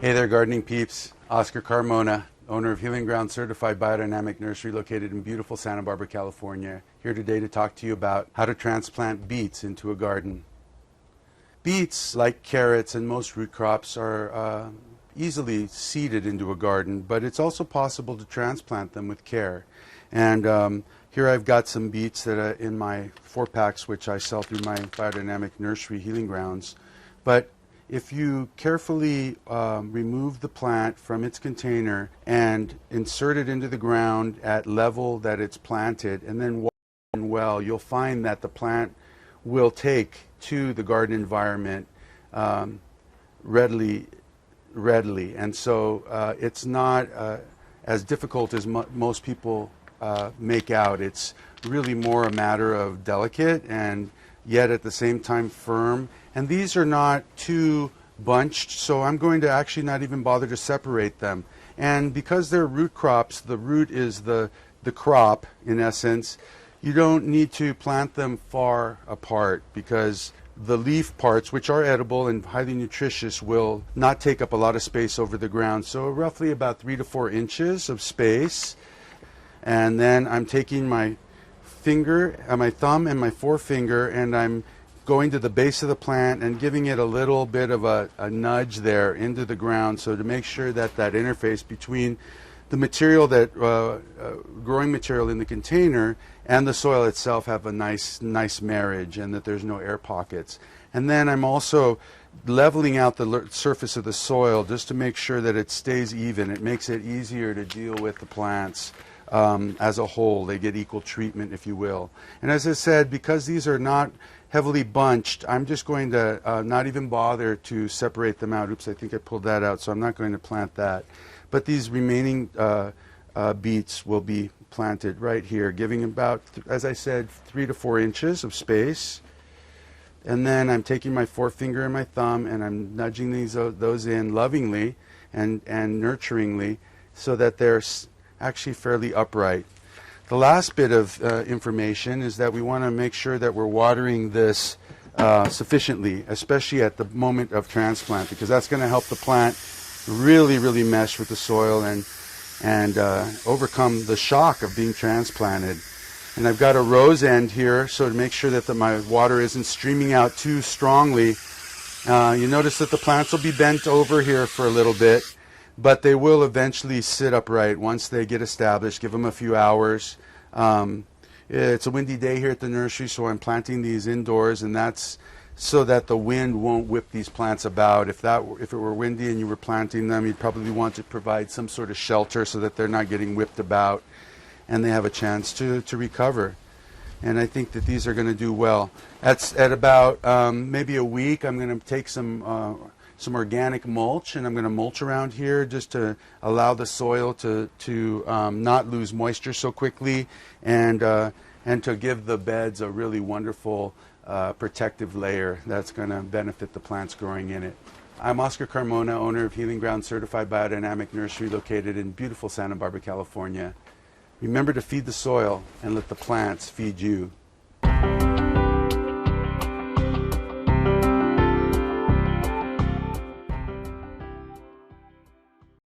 Hey there, gardening peeps. Oscar Carmona, owner of Healing Ground Certified Biodynamic Nursery located in beautiful Santa Barbara, California. Here today to talk to you about how to transplant beets into a garden. Beets, like carrots and most root crops, are easily seeded into a garden, but it's also possible to transplant them with care. And here I've got some beets that are in my 4-packs, which I sell through my biodynamic nursery Healing Grounds. But if you carefully remove the plant from its container and insert it into the ground at level that it's planted and then water it well, you'll find that the plant will take to the garden environment readily. And so it's not as difficult as most people make out. It's really more a matter of delicate and yet at the same time firm. And these are not too bunched, so I'm going to actually not even bother to separate them. And because they're root crops, the root is the crop in essence, you don't need to plant them far apart because the leaf parts, which are edible and highly nutritious, will not take up a lot of space over the ground. So roughly about 3 to 4 inches of space. And then I'm taking my my thumb and my forefinger, and I'm going to the base of the plant and giving it a little bit of a nudge there into the ground, so to make sure that that interface between the material, that growing material in the container, and the soil itself have a nice marriage, and that there's no air pockets. And then I'm also leveling out the surface of the soil just to make sure that it stays even. It makes it easier to deal with the plants as a whole. They get equal treatment, if you will. And as I said, because these are not heavily bunched, I'm just going to not even bother to separate them out. Oops, I think I pulled that out, so I'm not going to plant that. But these remaining beets will be planted right here, giving about, as I said, 3 to 4 inches of space. And then I'm taking my forefinger and my thumb and I'm nudging those in lovingly and nurturingly so that they're actually fairly upright. The last bit of information is that we want to make sure that we're watering this sufficiently, especially at the moment of transplant, because that's going to help the plant really mesh with the soil and overcome the shock of being transplanted. And I've got a rose end here, so to make sure that my water isn't streaming out too strongly. You notice that the plants will be bent over here for a little bit, but they will eventually sit upright once they get established. Give them a few hours. It's a windy day here at the nursery, so I'm planting these indoors, and that's so that the wind won't whip these plants about. If it were windy and you were planting them, you'd probably want to provide some sort of shelter so that they're not getting whipped about and they have a chance to recover. And I think that these are going to do well. At about maybe a week, I'm going to take some organic mulch, and I'm going to mulch around here just to allow the soil to not lose moisture so quickly, and to give the beds a really wonderful protective layer that's going to benefit the plants growing in it. I'm Oscar Carmona, owner of Healing Ground Certified Biodynamic Nursery located in beautiful Santa Barbara, California. Remember to feed the soil and let the plants feed you.